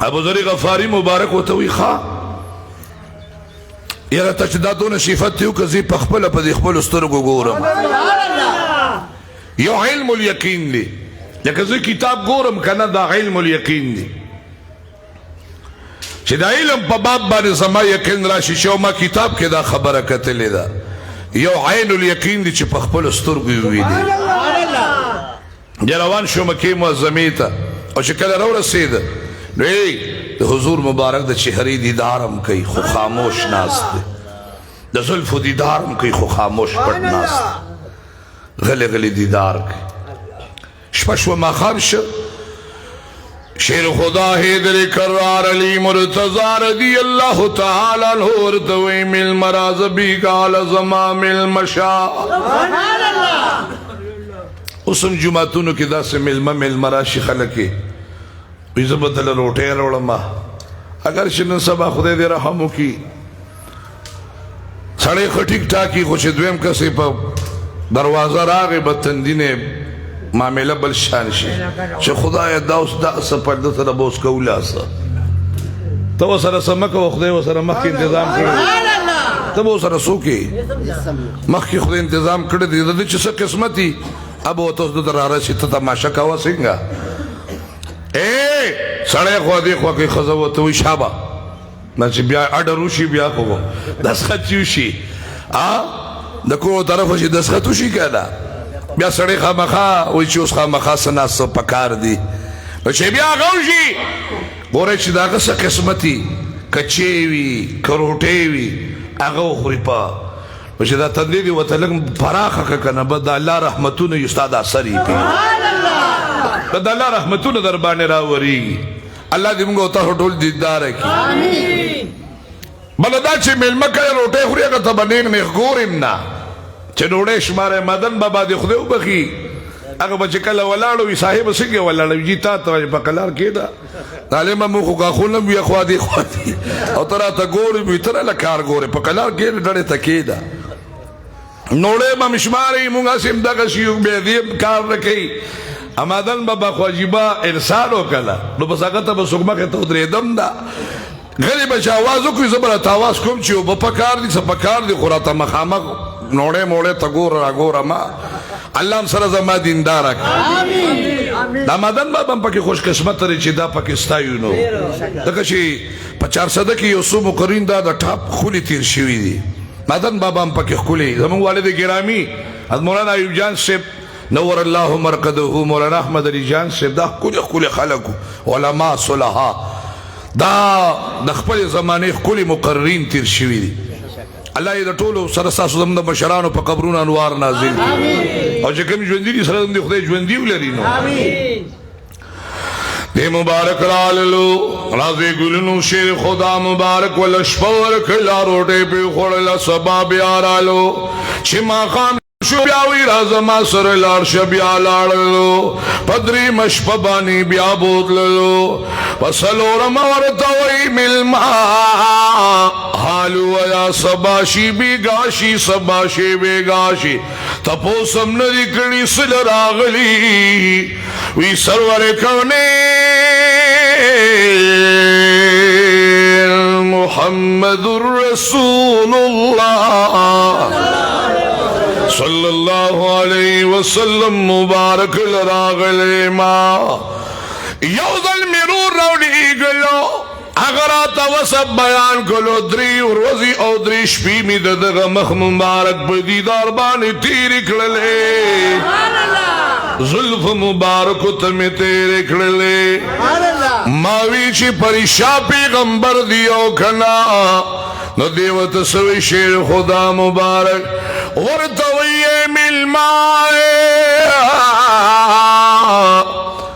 ابو ذر غفاری مبارک ورته وی ښه یاره ته چې دا دونه صفت یو که زه په خپله په دې خپلو سترګو ګورم یو علم الیقین دی لکه زه کتاب ګورم که نه دا علم الیقین دی چې دا علم په باب باندې زما یقین راشي چې ما کتاب کې دا خبره کتلې ده یو عین الیقین دی چې په خپلو سترګو یې وویني بیا روان شو مکې معظمې ته او چې کله راورسېده نو د حضور مبارک د چهرې دیدارم کوي خو خاموش ناست دی د زلفو دیدارم کوي خو خاموش پټ ناست غلی غلی دیدار کوي شپه شوه ماښام شه شیر خدا حیدر کرار علی مرتضی رضی اللہ تعالی عنہ ورته وی میلمه راځه بیګاله زما میلمه شه اوس هم جوماتونو کې داسې میلمه راشي خلک یې وی زه به دله روټۍ راوړم اگر چې نن سبا خدای دې رحم وکړي سړی ښه ټیک ټاکي خو چې دویم کس یې په دروازه راغی به تندینې معامله بل شان شي چې خدایه دا اوس داسې پرده سره به اوس کوولاسه ته ورسره څه مه کوه خدای ورسره مخکې انتظام کړی ته به ورسره څه وکړې مخکې خدای انتظام کړی دی د دې چې څه قسمت وي اب ورته اوس دته رارسي ته تماشه کوه څنګه سړی خوا دې خوا کې ښځه ورته وایي شابه نه چې بیا اډر وشي بیا خو دسخط چې وشي د کومو طرفه چې دسخط وشي که نه بیا سړی خامخا وایي چې اوس خامخا څه ناست پکار دي نو چې بیا هغه وشي ګورئ چې د هغه څه قسمت وي که چی وي که روټۍ وي هغه وخوري په نو چې دا تندی دې ورته لږ پراخه کړه که نه به د الله رحمتونه یې ستا د اثر یې پرې د الله رحمتونه در باندې راورېږي الله دې موږ او تاسو ټول دیداره کړي بله دا چې میلمه کله روټۍ خوري هغه ته به نیغ نیغ ګورم نه چې ډوډۍ شماره مدن بابا دې خدای وبخي هغه به چې کله ولاړ وي صاحب څنګه ولاړ وي جي تا ته په قلار کېده تعلیم مو خو غاښونه وي خوا دې خوا دي او ته راته ګورې وي ته راله کار ګورې په قلار کېده ډډې ته کېده نوړې به مې شمارئ مونږ هسې همدغه شي یو بیا دې کار نه کوي امادن بابا خو عجیبه ارسال وکړه نو بس هغه ته به څوک مخې ته ودرېدم ده غلی به چې اواز وکړي زه به راته اواز کوم چې اوبه پکار دي څه پکار دي خو راته مخامخ نوړې موړې ته ګوره راګوره ما الله هم سره زما دینداره کړي دا مدن بابا هم پکې خوش قسمت لري چې دا پکې ستایو نو ځکه چې په 400 کې یو څو مقررین دا د ټاپ خولي تیر شوي دي مدن بابا هم پکې ښکلي زموږ والد ګرامی حضرت مولانا ایوب جان صاحب نور الله مرقده مولانا احمد علی جان صاحب دا ښکلي خلکو علما صلحا دا د خپلې زمانې ښکلي مقررین تیر شوي دي الله یې د ټولو سره ستاسو زموږ د مشرانو په قبرونو انوار نازل کړي او چې کوم ژوندي دي سره د خدای ژوندي ولري نو دې مبارک راللو راځي ګلونو شیر خدا مبارک ول شپه ورکړه روټۍ پې خوړله سبا بیا رالو چې ماښام شو بیا وی راځه ما سره لاړ شه بیا لاړلو په درېیمه شپه باندې بیا بوتللو په څلورمه ورته وایي میلمه حال ویا سبا شي بېګا شي سبا شي بېګا شي تپوس هم نه دي کړي څه له راغلي وی سرور کونین محمد رسول الله صلی اللہ علیہ وسلم مبارک لراغلے ما یوزل مرور روڑی گلو اگر آتا وسب بیان کلو دری روزی او دری شپی می ددغ مخ مبارک بدیدار بانی تیری کللے ظلف مبارک تمی تیری کللے ماوی چی پریشا پیغمبر دیو کنا نو دیوت سوی شیر خدا مبارک ورطوی ملمائے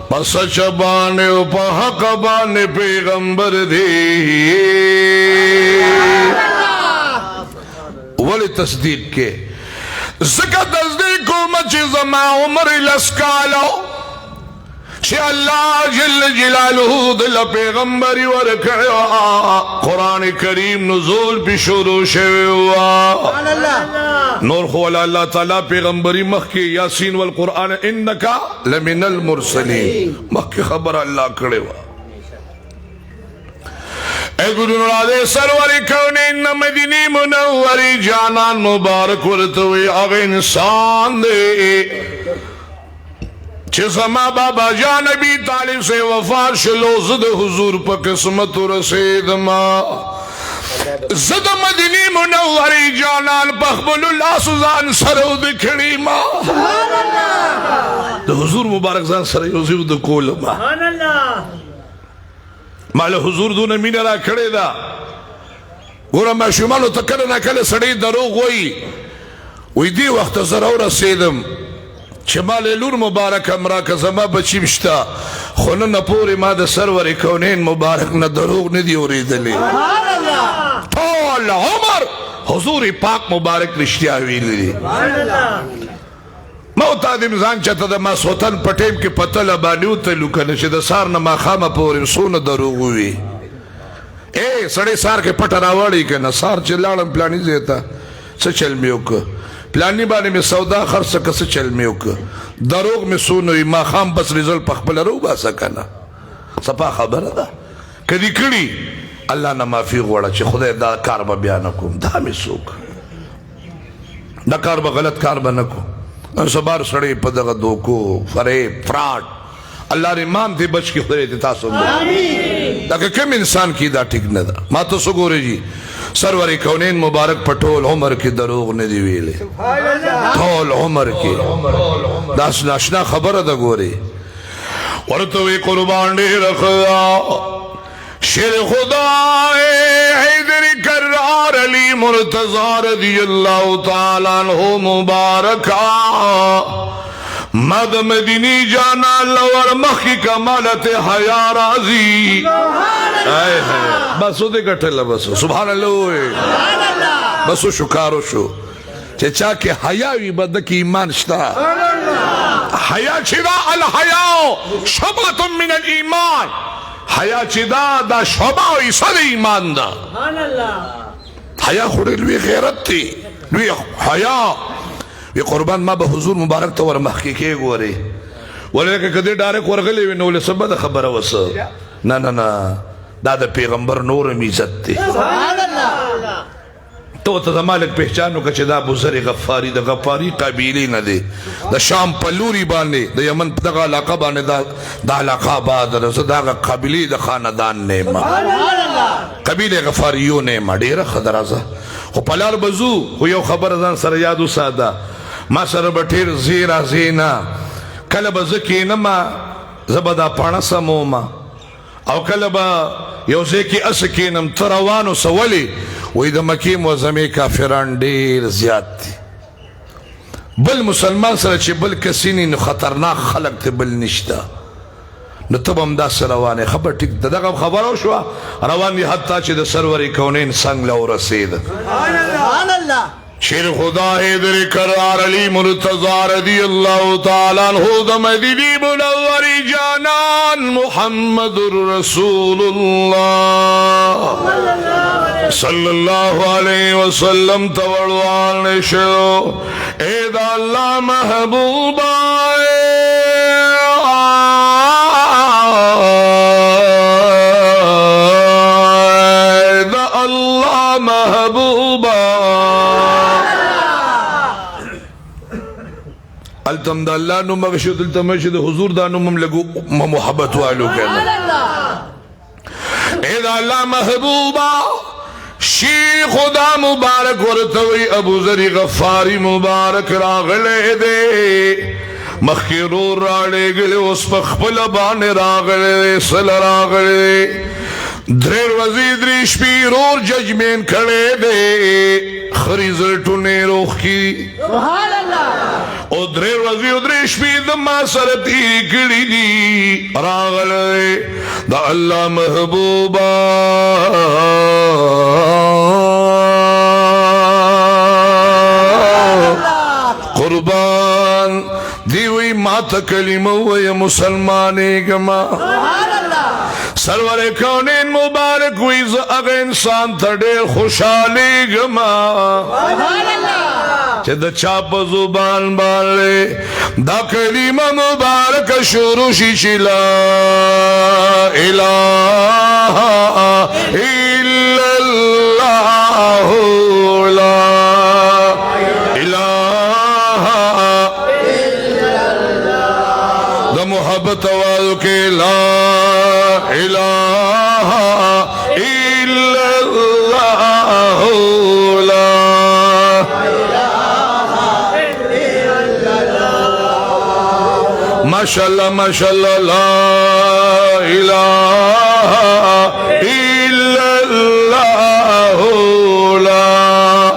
پس چبانے و پا حق بانے پیغمبر دی ولی تصدیق کے زکا تصدیق کو مچی زما عمر لسکالو چې الله جل جلاله دل پیغمبري ورکړی قرآن کریم نزول پې شروع شوی وه نور خو الله تعالی پیغمبري مخکې یاسین والقرآن انک لمن المرسلین مخکې خبر الله کړی وه اے گرون راضے سرور کونین مدینی منوری جانان مبارک ورتوی آغا انسان دے چه زما بابا جان ابی طالب سے وفات شلو زد حضور پا قسمت رسید ما زد مدینی منوری جانان پخبل اللہ سزان سرو دکھڑی ما دا حضور مبارک زان سرو زیو دکول ما مالا حضور دون مین را کھڑے دا گورا ما شمالو تکرنا کل سڑی دروغ وی دی وقت زراو رسیدم چه مال لور مبارک امرا که زما بچی مشتا خونن پوری ما دا سرور کونین مبارک نا دروغ ندی اوریدلی طول عمر حضور پاک مبارک رشتیا ویلی موتا دیم زان چاہتا دا ما سوتن پٹیم کی پتل بانیو تلو کنه چه دا سار نما خام پوریم سون دروغوی اے سڑے سار کے پٹ راوڑی کنه سار چه لارم پلانی زیتا سچل میوک پلانی بانے میں سودا خرچ کس چل میوک دروغ میں سونوی ما خام بس رزل پخپل رو باسا کنا سپا خبر دا کدی کڑی اللہ نا معافی غوڑا چه خدای دا کار با بیانکم دا میں سوک دا کار با غلط کار با نکو سبار سڑے پدغ دوکو فریب فراڈ اللہ ریمان تھی بچ کی خدای دیتا سن دا کہ کم انسان کی دا ٹک ندا ما تو سگو رے جی سرور کونین مبارک پٹول عمر کی دروغ ندی ویلے طول عمر کی داس ناشنا خبر دا گوری ورطوی قربان دے رکھا شیر خدا حیدر کرار علی مرتضی رضی اللہ تعالیٰ عنہ مبارکا مد مدینی جانا لور مخی کمالت حیا رازی بسو دے گٹھلا بسو سبحان اللہ بسو شکارو شو چچا کہ حیاوی بدک ایمان شتا حیا چدا الحیاء شبت من الایمان حیا چدا دا شباوی سر ایمان دا حیا خوڑی لوی غیرت تھی لوی حیا یہ قربان ما با حضور مبارک تو ورمخی کے گوری ولی کہ کدی ڈارک ورغلی وی نولی سبا دا خبر وسا نا نا نا دا دا پیغمبر نور میزت تی تو تا دا مالک پہچانو کچھ دا بزر غفاری دا غفاری قبیلی نا دے دا شام پلوری بانے دا یمن دا علاقہ بانے دا علاقہ باد دا قبیلی دا خاندان نیما قبیل غفاریو نیما دیر خدرازا خو پلار بزو خو یو خبر ازان سر یادو سادا ما سر بٹیر زیرا زینا کل بزکی نما زبدا پانا سموما او کل با یو زیکی اسکینم تروانو سولی وی دا مکیم و زمی کافران دیر زیاد تی بل مسلمان سر چی بل کسینی نو خطرناک خلق تی بل نشتا نو تب هم دا سروانی خبر ٹک دا دا خبر ہو شوا روانی حتی چی دا سروری کونین سنگ لو رسید شیر خدا حیدر کرار علی مرتضی رضی اللہ تعالیٰ عنہ دا مدینی منوری جانان محمد رسول اللہ صلی اللہ علیہ وسلم توڑوان نشو اے دا اللہ محبوبہ دا اللہ محبوبہ التم دا اللہ نو مغشد التمشد حضور دا نو مملگو محبت والو کہنا اے دا اللہ محبوبہ شیخ خدا مبارک ورطوی ابو ذری غفاری مبارک راغلے دے مخیرور راڑے گلے اس پخپل بانے راغلے سل راغلے دریر وزید ریش پیرور ججمین کھڑے دے خریزر ٹونے روخ کی او دریر وزید ریش پی دما سرتی کڑی دی راغلے دا اللہ محبوبہ قربان دیوی مات کلمہ وی مسلمانی گما سرور کونین مبارک ویز اگ انسان تھا دیر خوشحالی گما چہ دا چاپ زبان بالے دا کلمہ مبارک شروشی چلا الہ ماشاءالله ماشاءالله لا اله الا الله لا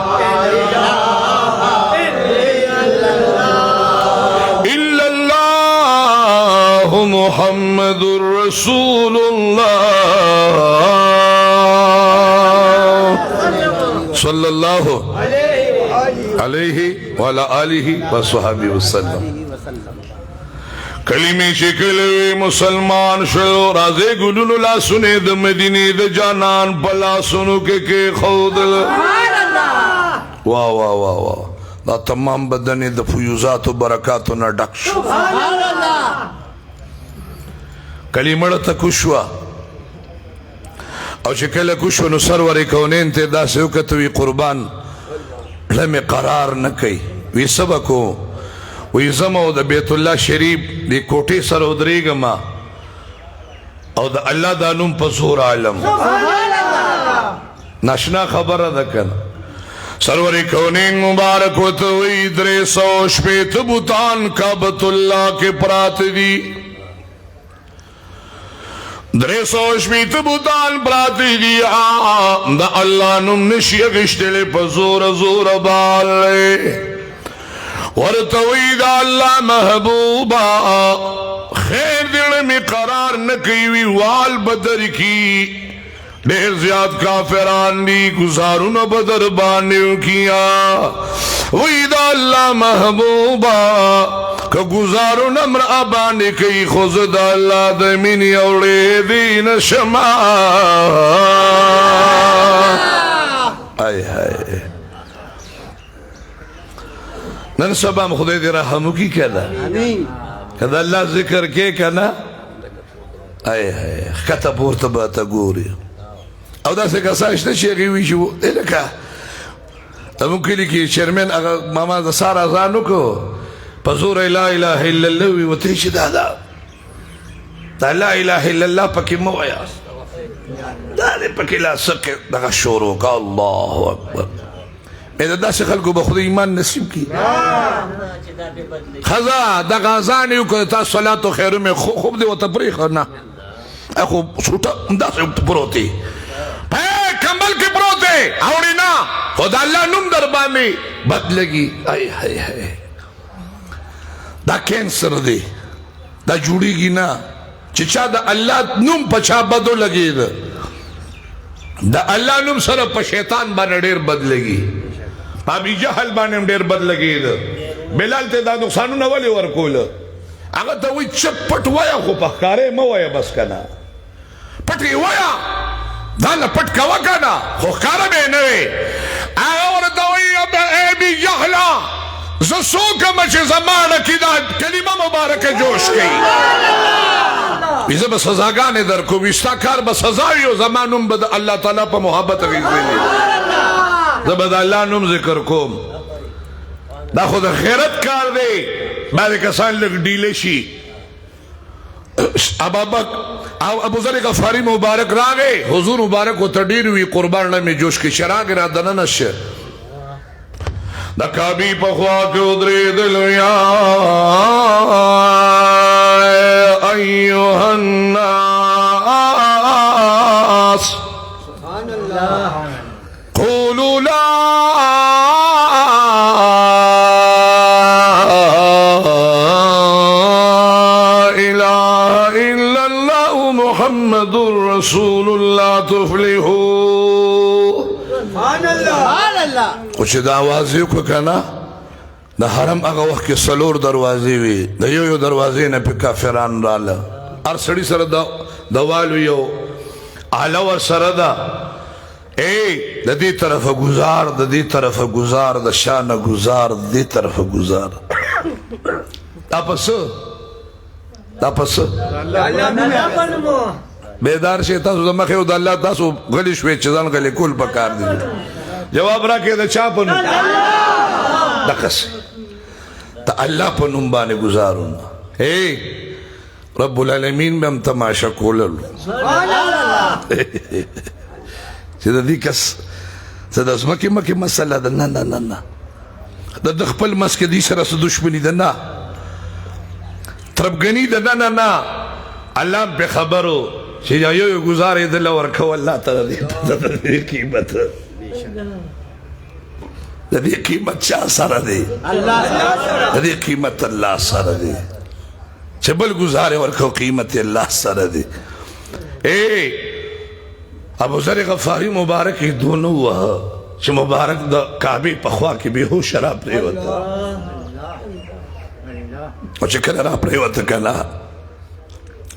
الا الله محمد رسول الله صلى الله عليه وعلى آله وصحبه وسلم کلمه شکلوی مسلمان شو رازے گلولو لا سنے د مدینی د جانان بلا سنو کے خود واہ واہ واہ واہ دا تمام بدنی د فیوزات و برکاتو نا ڈک شو کلمه تا کشوا او شکل کشو نو سرور کونین تے دا سیو کتوی قربان لمی قرار نکی وی سبکو وی زمو دا بیت اللہ شریف دی کوٹی سر ادریگ ما او دا اللہ دا نم پسور عالم ناشنا خبر دکن سرور کونین مبارک و توی 300 بوتان کعبت اللہ کے پرات دی 300 بوتان پراتی دی دا اللہ نم نشی اگشتلے پا زور زور بالے ورطوی دا اللہ محبوبا خیر دل میں قرار نکیوی وال بدر کی دیر زیاد کافران دی گزارون بدر بانیو کیا وی دا اللہ محبوبا کہ گزارو نمر آبانی کئی خوزد اللہ دمینی اوڑے دین شما آئے آئے نن سبا خدای دی رحمو کی کہنا کہنا اللہ ذکر کے کہنا آئے آئے خطا پورتا باتا گوری او دا سے کساشتا شیخی ویشو دے لکا تمون کلی کی چیرمین اگر ماما دا سارا زانو کو پزور لا الہ الا اللہ وی وطریش دادا دا لا الہ الا اللہ پکی مویا دا دے پکی لا سکے دا شورو کا اللہ اکبر میرے دا سے خلقو بخود ایمان نصیب کی خزا دا غازانیو کتا صلاة خیر میں خوب دے و تبریخ نا اخو سوٹا دا سے پروتی کمبل کی پروتے اوڑی نا خدا اللہ نم دربانی بدلگی آئے آئے آئے دا کینسر دے دا جوڑی گی نا چچا دا اللہ نم پچھا بدو لگی دا اللہ نم سر پا شیطان بانے دیر بد لگی ابی جہل بانے دیر بد لگی بلال تے دا نقصانو نوالی ورکول اگر تا وی چپ پٹ ویا خو پخکارے مویا بس کنا پٹی ویا دانا پٹ کوا کنا خو کارا بے نوے آگا ورطا وی اب اے بی جہلا زسوکا مچے زمانہ کی دا کلمہ مبارک جوش گئی بیزا بسزاگانے در کو بیستا کار بسزاویو زمانم بدا اللہ تعالیٰ پا محبت غیزے لی زبد اللہ نم ذکر کوم دا خود خیرت کار دے بعد کسان لگ ڈیلے شی ابو ذر غفاری مبارک راگے حضور مبارک و تڑیر ہوئی قربان میں جوش کی شراغ را دننش دا کعبی پخوا کے ادری دلویا ایوہ الناس قولوا لا الہ الا اللہ محمد رسول اللہ تفلحو کچھ دا آوازی کو کہنا دا حرم اگا وقت کے سلور دروازی وی دا یو دروازی نے پہ کافران رالا ار سڑی سر دوالو یو آلو سر دا اے دا دی طرف گزار دا دی طرف گزار دا شان گزار دی طرف گزار دا پس بیدار شے تاسو دا مخیو دا اللہ تاسو غلی شوی چیزان غلی کول پکار دی جواب راکے دا چاپنو دا قصے تا اللہ پنم بانے گزارون اے رب العالمین میں ہم تماشا کوللو سیدہ دی کس سیدہ اس مکی مسئلہ دا نا نا نا دا دخپل مسک دی سر اس دشمنی دا نا تربګنی د نه نه الله په خبرو چې یو گزارې دل ورکو الله تعالی دې قیمت د دې قیمت چا سره دی الله د دې قیمت الله سره دی چې بل گزارې ورکو قیمت الله سره دی اے ابو ذر غفاری مبارک دونو وه چې مبارک د کعبه په خوا کې بهوش شراب پریوته او چې کله را پریوته کله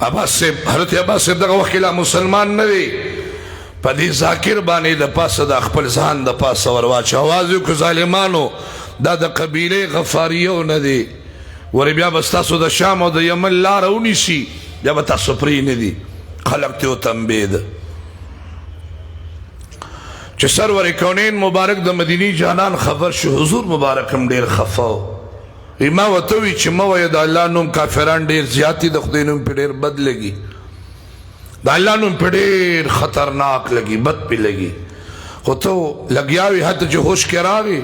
عباس صاحب حضرت عباس صاحب دغه وخت لا مسلمان نه دی په دې ذاکر باندې د پاسه د خپل ځان د پاسه ورواچ اواز وکړ ظالمانو دا د قبیله غفاریو نه دی ور بیا بس تاسو د شام او د یمن لار ونیسي بیا به تاسو پرې نه دي خلق ته تنبید چې سرور کونین مبارک د مدینی جانان خبر شو حضور مبارک هم ډیر خفاو ما وتوی چې مو د الله نوم کافران ډیر زیاتی د خدای نوم په ډیر بد لګي د الله نوم په ډیر خطرناک لګي بد په لګي خو ته لګیاوی حتی چې هوش کې راغی